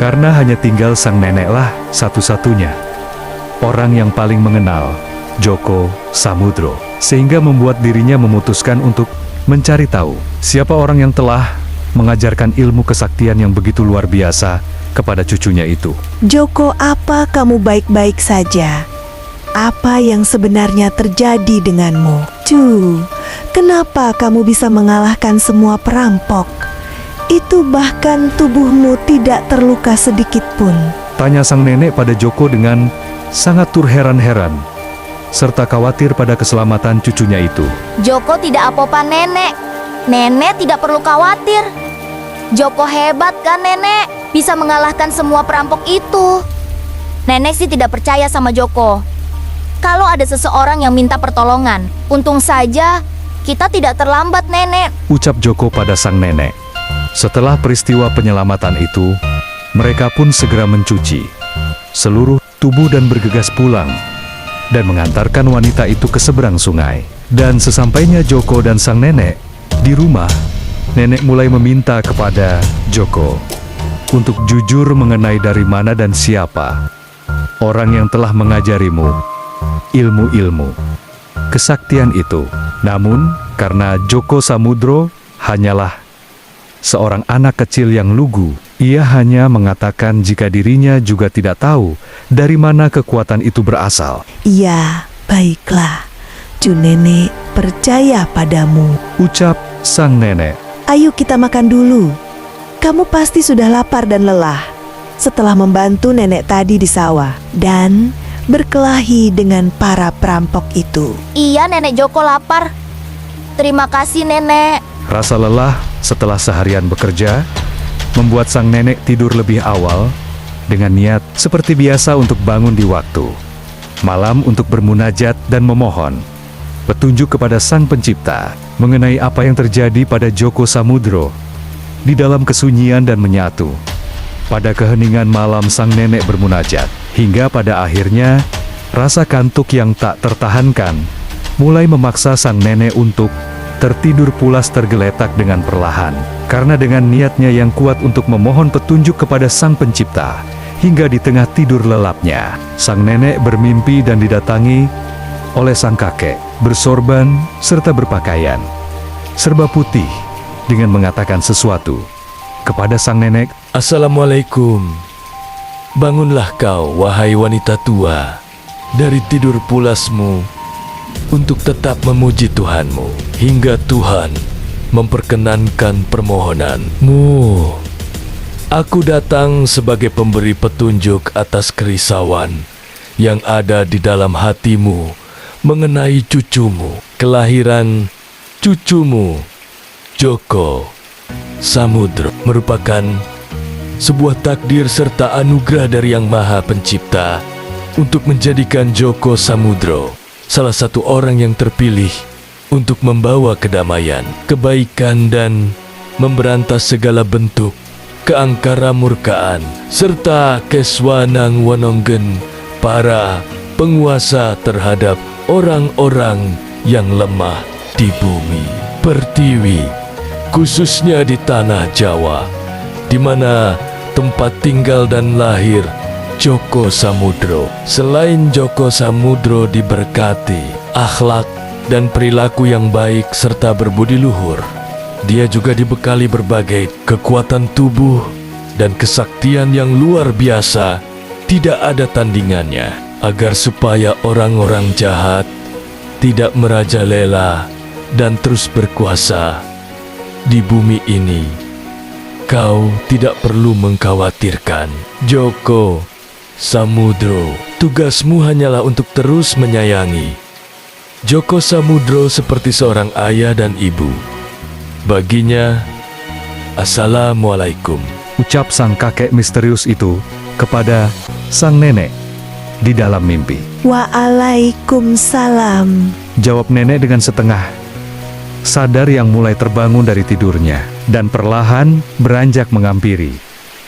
Karena hanya tinggal sang neneklah satu-satunya orang yang paling mengenal Djoko Samudro, sehingga membuat dirinya memutuskan untuk mencari tahu siapa orang yang telah mengajarkan ilmu kesaktian yang begitu luar biasa kepada cucunya itu. Djoko, apa kamu baik-baik saja? Apa yang sebenarnya terjadi denganmu? Kenapa kamu bisa mengalahkan semua perampok? Itu bahkan tubuhmu tidak terluka sedikit pun. Tanya sang nenek pada Djoko dengan sangat terheran-heran, serta khawatir pada keselamatan cucunya itu. Djoko tidak apa-apa, Nenek. Nenek tidak perlu khawatir. Djoko hebat kan, Nenek? Bisa mengalahkan semua perampok itu. Nenek sih tidak percaya sama Djoko. Kalau ada seseorang yang minta pertolongan, untung saja kita tidak terlambat, Nenek. Ucap Djoko pada sang nenek. Setelah peristiwa penyelamatan itu, mereka pun segera mencuci seluruh tubuh dan bergegas pulang dan mengantarkan wanita itu ke seberang sungai. Dan sesampainya Djoko dan sang nenek di rumah, nenek mulai meminta kepada Djoko untuk jujur mengenai dari mana dan siapa orang yang telah mengajarimu ilmu-ilmu kesaktian itu. Namun, karena Djoko Samudro hanyalah seorang anak kecil yang lugu, ia hanya mengatakan jika dirinya juga tidak tahu dari mana kekuatan itu berasal. Ya, baiklah. Nenek percaya padamu. Ucap sang nenek. Ayo kita makan dulu. Kamu pasti sudah lapar dan lelah setelah membantu nenek tadi di sawah dan berkelahi dengan para perampok itu. Iya, Nenek Djoko lapar. Terima kasih, Nenek. Rasa lelah setelah seharian bekerja membuat sang nenek tidur lebih awal dengan niat seperti biasa untuk bangun di waktu malam untuk bermunajat dan memohon petunjuk kepada Sang Pencipta mengenai apa yang terjadi pada Djoko Samudro. Di dalam kesunyian dan menyatu pada keheningan malam, sang nenek bermunajat hingga pada akhirnya rasa kantuk yang tak tertahankan mulai memaksa sang nenek untuk tertidur pulas tergeletak dengan perlahan. Karena dengan niatnya yang kuat untuk memohon petunjuk kepada Sang Pencipta, hingga di tengah tidur lelapnya, sang nenek bermimpi dan didatangi oleh sang kakek, bersorban serta berpakaian serba putih, dengan mengatakan sesuatu kepada sang nenek. Assalamualaikum. Bangunlah kau, wahai wanita tua, dari tidur pulasmu untuk tetap memuji Tuhanmu hingga Tuhan memperkenankan permohonanmu. Aku datang sebagai pemberi petunjuk atas kerisauan yang ada di dalam hatimu mengenai cucumu, kelahiran cucumu Djoko Samudro merupakan sebuah takdir serta anugerah dari Yang Maha Pencipta untuk menjadikan Djoko Samudro salah satu orang yang terpilih untuk membawa kedamaian, kebaikan dan memberantas segala bentuk keangkara-murkaan serta keswanang wanonggen para penguasa terhadap orang-orang yang lemah di bumi pertiwi, khususnya di tanah Jawa, di mana tempat tinggal dan lahir Djoko Samudro. Selain Djoko Samudro diberkati akhlak dan perilaku yang baik serta berbudi luhur, dia juga dibekali berbagai kekuatan tubuh dan kesaktian yang luar biasa, tidak ada tandingannya, agar supaya orang-orang jahat tidak merajalela dan terus berkuasa di bumi ini. Kau tidak perlu mengkhawatirkan, Djoko Samudro. Tugasmu hanyalah untuk terus menyayangi Djoko Samudro seperti seorang ayah dan ibu. Baginya, Assalamualaikum. Ucap sang kakek misterius itu kepada sang nenek di dalam mimpi. Waalaikumsalam. Jawab nenek dengan setengah sadar yang mulai terbangun dari tidurnya dan perlahan beranjak menghampiri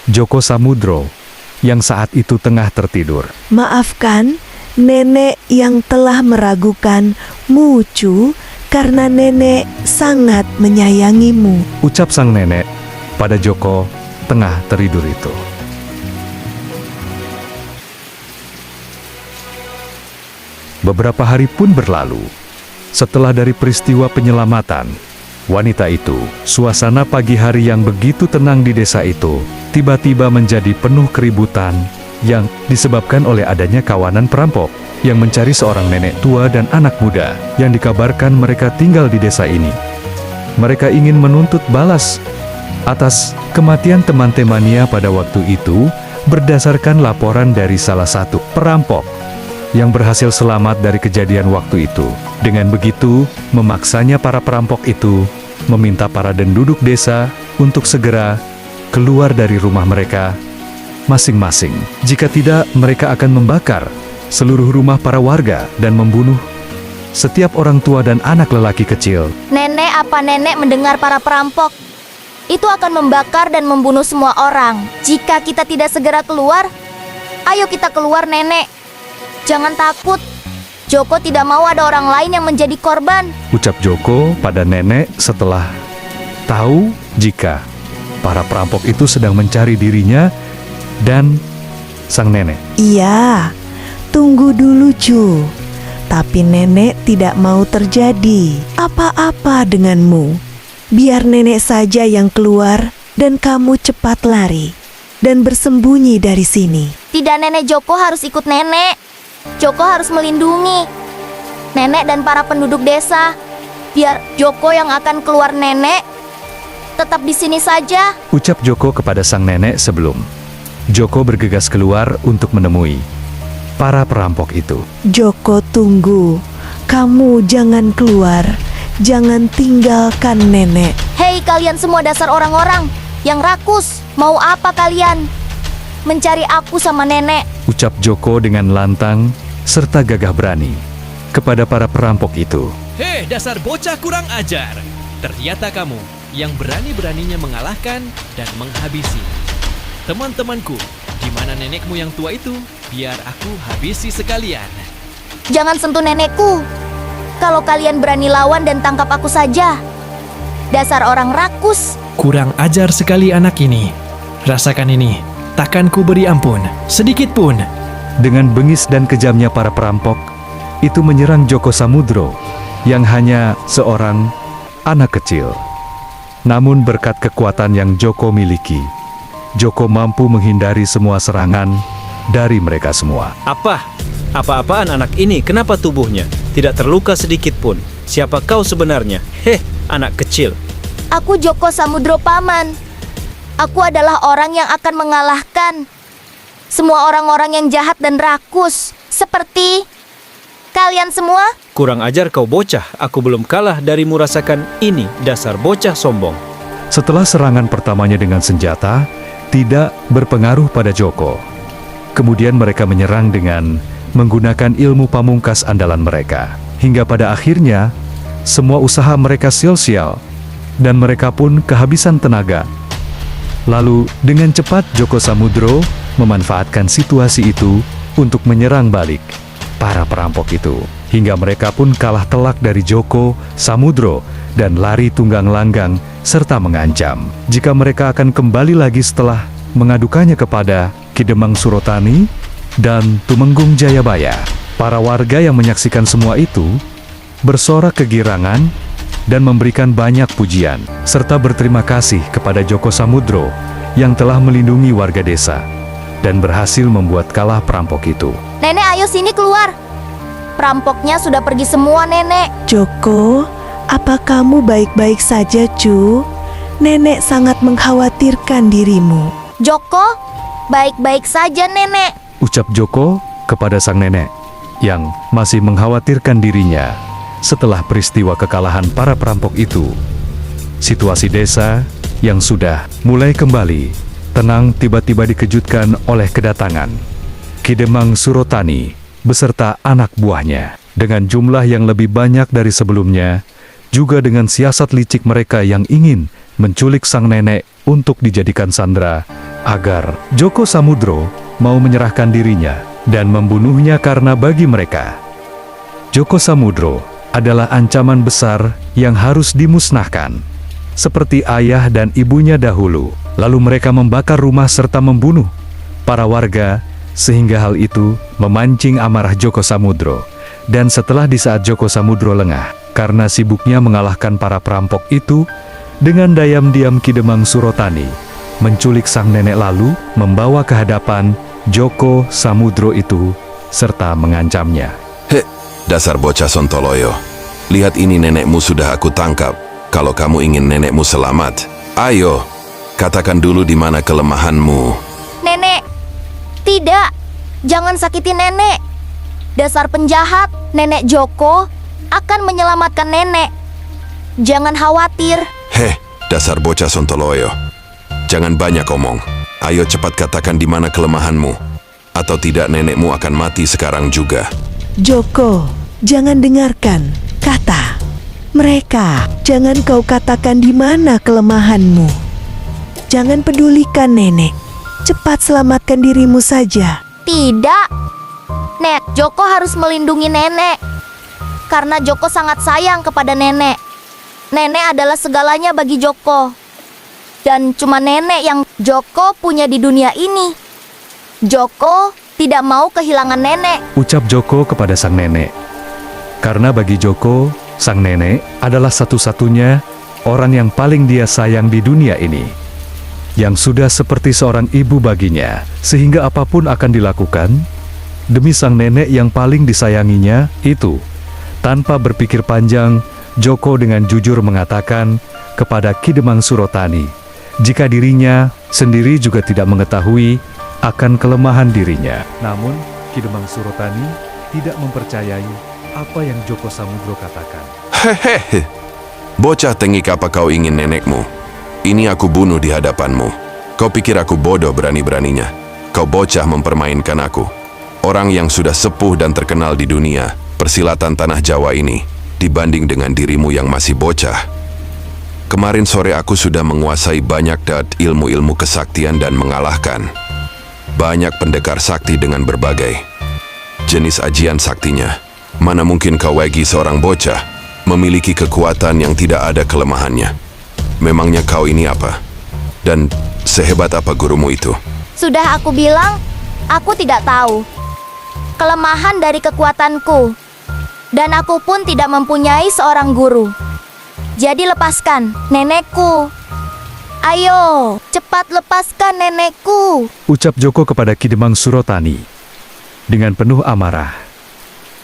Djoko Samudro yang saat itu tengah tertidur. Maafkan nenek yang telah meragukan Mucu karena nenek sangat menyayangimu. Ucap sang nenek pada Djoko tengah tertidur itu. Beberapa hari pun berlalu. Setelah dari peristiwa penyelamatan wanita itu, suasana pagi hari yang begitu tenang di desa itu tiba-tiba menjadi penuh keributan yang disebabkan oleh adanya kawanan perampok yang mencari seorang nenek tua dan anak muda yang dikabarkan mereka tinggal di desa ini. Mereka ingin menuntut balas atas kematian teman-temannya pada waktu itu berdasarkan laporan dari salah satu perampok yang berhasil selamat dari kejadian waktu itu. Dengan begitu, memaksanya para perampok itu meminta para penduduk desa untuk segera keluar dari rumah mereka masing-masing. Jika tidak, mereka akan membakar seluruh rumah para warga dan membunuh setiap orang tua dan anak lelaki kecil. Nenek, apa nenek mendengar para perampok? Itu akan membakar dan membunuh semua orang. Jika kita tidak segera keluar, ayo kita keluar, nenek. Jangan takut. Joko tidak mau ada orang lain yang menjadi korban. Ucap Joko pada nenek setelah tahu jika para perampok itu sedang mencari dirinya dan sang nenek. Iya, tunggu dulu Cu. Tapi nenek tidak mau terjadi apa-apa denganmu. Biar nenek saja yang keluar dan kamu cepat lari dan bersembunyi dari sini. Tidak, nenek. Joko harus ikut nenek. Joko harus melindungi nenek dan para penduduk desa. Biar Joko yang akan keluar, nenek. Tetap di sini saja. Ucap Joko kepada sang nenek sebelum Joko bergegas keluar untuk menemui para perampok itu. Joko, tunggu. Kamu jangan keluar. Jangan tinggalkan nenek. Hei kalian semua, dasar orang-orang yang rakus. Mau apa kalian? Mencari aku sama nenek. Ucap Joko dengan lantang serta gagah berani kepada para perampok itu. Hei, dasar bocah kurang ajar. Ternyata kamu yang berani-beraninya mengalahkan dan menghabisi teman-temanku. Di mana nenekmu yang tua itu? Biar aku habisi sekalian. Jangan sentuh nenekku. Kalau kalian berani lawan dan tangkap aku saja. Dasar orang rakus. Kurang ajar sekali anak ini. Rasakan ini. Takkan ku beri ampun, sedikit pun. Dengan bengis dan kejamnya para perampok itu menyerang Joko Samudro yang hanya seorang anak kecil. Namun berkat kekuatan yang Joko miliki, Joko mampu menghindari semua serangan dari mereka semua. Apa-apaan anak ini? Kenapa tubuhnya tidak terluka sedikit pun? Siapa kau sebenarnya? Anak kecil. Aku Joko Samudro, Paman. Aku adalah orang yang akan mengalahkan semua orang-orang yang jahat dan rakus, seperti kalian semua. Kurang ajar kau bocah. Aku belum kalah darimu, rasakan ini, dasar bocah sombong. Setelah serangan pertamanya dengan senjata tidak berpengaruh pada Joko. Kemudian mereka menyerang dengan menggunakan ilmu pamungkas andalan mereka. Hingga pada akhirnya, semua usaha mereka sia-sia dan mereka pun kehabisan tenaga. Lalu dengan cepat Joko Samudro memanfaatkan situasi itu untuk menyerang balik para perampok itu. Hingga mereka pun kalah telak dari Joko Samudro dan lari tunggang langgang serta mengancam jika mereka akan kembali lagi setelah mengadukannya kepada Ki Demang Surotani dan Tumenggung Jayabaya. Para warga yang menyaksikan semua itu bersorak kegirangan dan memberikan banyak pujian, serta berterima kasih kepada Joko Samudro yang telah melindungi warga desa dan berhasil membuat kalah perampok itu. Nenek, ayo sini keluar. Perampoknya sudah pergi semua, nenek. Joko, apa kamu baik-baik saja, Cu? Nenek sangat mengkhawatirkan dirimu. Joko, baik-baik saja, nenek. Ucap Joko kepada sang nenek yang masih mengkhawatirkan dirinya setelah peristiwa kekalahan para perampok itu. Situasi desa yang sudah mulai kembali tenang tiba-tiba dikejutkan oleh kedatangan Ki Demang Surotani beserta anak buahnya dengan jumlah yang lebih banyak dari sebelumnya, juga dengan siasat licik mereka yang ingin menculik sang nenek untuk dijadikan sandera agar Joko Samudro mau menyerahkan dirinya dan membunuhnya, karena bagi mereka Joko Samudro adalah ancaman besar yang harus dimusnahkan, seperti ayah dan ibunya dahulu. Lalu mereka membakar rumah serta membunuh para warga, sehingga hal itu memancing amarah Joko Samudro Dan setelah di saat Joko Samudro lengah, karena sibuknya mengalahkan para perampok itu, dengan diam-diam Ki Demang Surotani menculik sang nenek lalu membawa ke hadapan Joko Samudro itu serta mengancamnya. Heh, dasar bocah sontoloyo. Lihat ini nenekmu sudah aku tangkap. Kalau kamu ingin nenekmu selamat, ayo, katakan dulu di mana kelemahanmu. Nenek, tidak. Jangan sakiti nenek. Dasar penjahat, Nenek Joko akan menyelamatkan nenek. Jangan khawatir. Heh, dasar bocah sontoloyo. Jangan banyak omong. Ayo cepat katakan di mana kelemahanmu. Atau tidak nenekmu akan mati sekarang juga. Joko, jangan dengarkan kata mereka. Jangan kau katakan di mana kelemahanmu. Jangan pedulikan nenek. Cepat selamatkan dirimu saja. Tidak. Nek, Joko harus melindungi nenek. Karena Joko sangat sayang kepada nenek. Nenek adalah segalanya bagi Joko. Dan cuma nenek yang Joko punya di dunia ini. Joko tidak mau kehilangan nenek. Ucap Joko kepada sang nenek. Karena bagi Joko, sang nenek adalah satu-satunya orang yang paling dia sayang di dunia ini. Yang sudah seperti seorang ibu baginya, sehingga apapun akan dilakukan demi sang nenek yang paling disayanginya itu. Tanpa berpikir panjang, Joko dengan jujur mengatakan kepada Ki Demang Surotani, jika dirinya sendiri juga tidak mengetahui akan kelemahan dirinya. Namun, Ki Demang Surotani tidak mempercayai apa yang Joko Samudro katakan. Hehehe, bocah tengik apa kau ingin nenekmu? Ini aku bunuh di hadapanmu. Kau pikir aku bodoh berani-beraninya? Kau bocah mempermainkan aku. Orang yang sudah sepuh dan terkenal di dunia persilatan tanah Jawa ini, dibanding dengan dirimu yang masih bocah. Kemarin sore aku sudah menguasai banyak ilmu-ilmu kesaktian dan mengalahkan banyak pendekar sakti dengan berbagai jenis ajian saktinya. Mana mungkin kau Wegi seorang bocah memiliki kekuatan yang tidak ada kelemahannya. Memangnya kau ini apa? Dan sehebat apa gurumu itu? Sudah aku bilang, aku tidak tahu kelemahan dari kekuatanku. Dan aku pun tidak mempunyai seorang guru. Jadi lepaskan nenekku. Ayo, cepat lepaskan nenekku. Ucap Joko kepada Ki Demang Surotani dengan penuh amarah.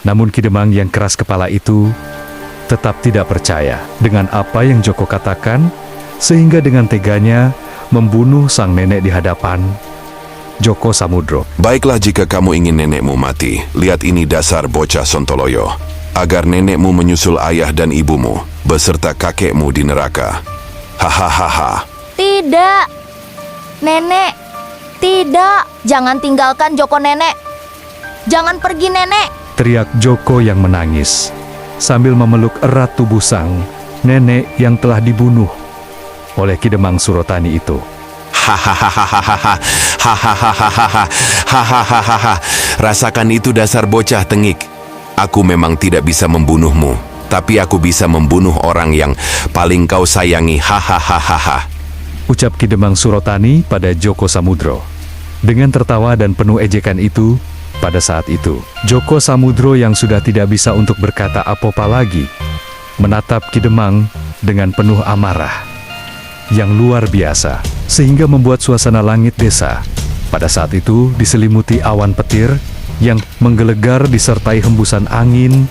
Namun Ki Demang yang keras kepala itu tetap tidak percaya dengan apa yang Joko katakan, sehingga dengan teganya membunuh sang nenek di hadapan Joko Samudro. Baiklah jika kamu ingin nenekmu mati, lihat ini dasar bocah sontoloyo. Agar nenekmu menyusul ayah dan ibumu, beserta kakekmu di neraka. Hahaha. Tidak. Nenek, tidak. Jangan tinggalkan Joko nenek. Jangan pergi nenek. Teriak Joko yang menangis sambil memeluk erat tubuh sang nenek yang telah dibunuh oleh Ki Demang Surotani itu. Hahaha. Rasakan itu dasar bocah tengik. Aku memang tidak bisa membunuhmu, tapi aku bisa membunuh orang yang paling kau sayangi. Hahaha. Ucap Ki Demang Surotani pada Joko Samudro. Dengan tertawa dan penuh ejekan itu, pada saat itu, Joko Samudro yang sudah tidak bisa untuk berkata apa-apa lagi, menatap Ki Demang dengan penuh amarah yang luar biasa, sehingga membuat suasana langit desa pada saat itu diselimuti awan petir yang menggelegar disertai hembusan angin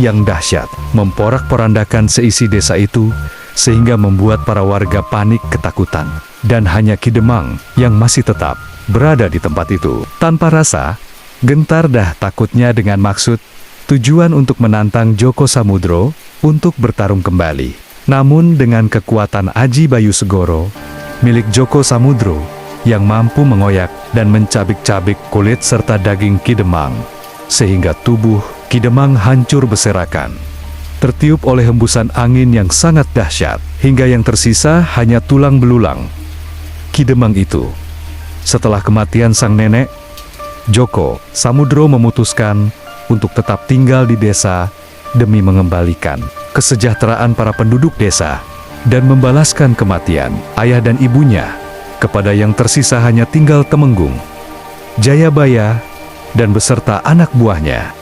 yang dahsyat, memporak-porandakan seisi desa itu, sehingga membuat para warga panik ketakutan. Dan hanya Ki Demang yang masih tetap berada di tempat itu. Tanpa rasa, gentar dah takutnya dengan maksud, tujuan untuk menantang Joko Samudro untuk bertarung kembali. Namun dengan kekuatan Aji Bayu Segoro, milik Joko Samudro, yang mampu mengoyak dan mencabik-cabik kulit serta daging Ki Demang, sehingga tubuh Ki Demang hancur berserakan, tertiup oleh hembusan angin yang sangat dahsyat, hingga yang tersisa hanya tulang belulang Ki Demang itu. Setelah kematian sang nenek, Joko Samudro memutuskan untuk tetap tinggal di desa demi mengembalikan kesejahteraan para penduduk desa dan membalaskan kematian ayah dan ibunya. Kepada yang tersisa hanya tinggal Temenggung, Jayabaya, dan beserta anak buahnya.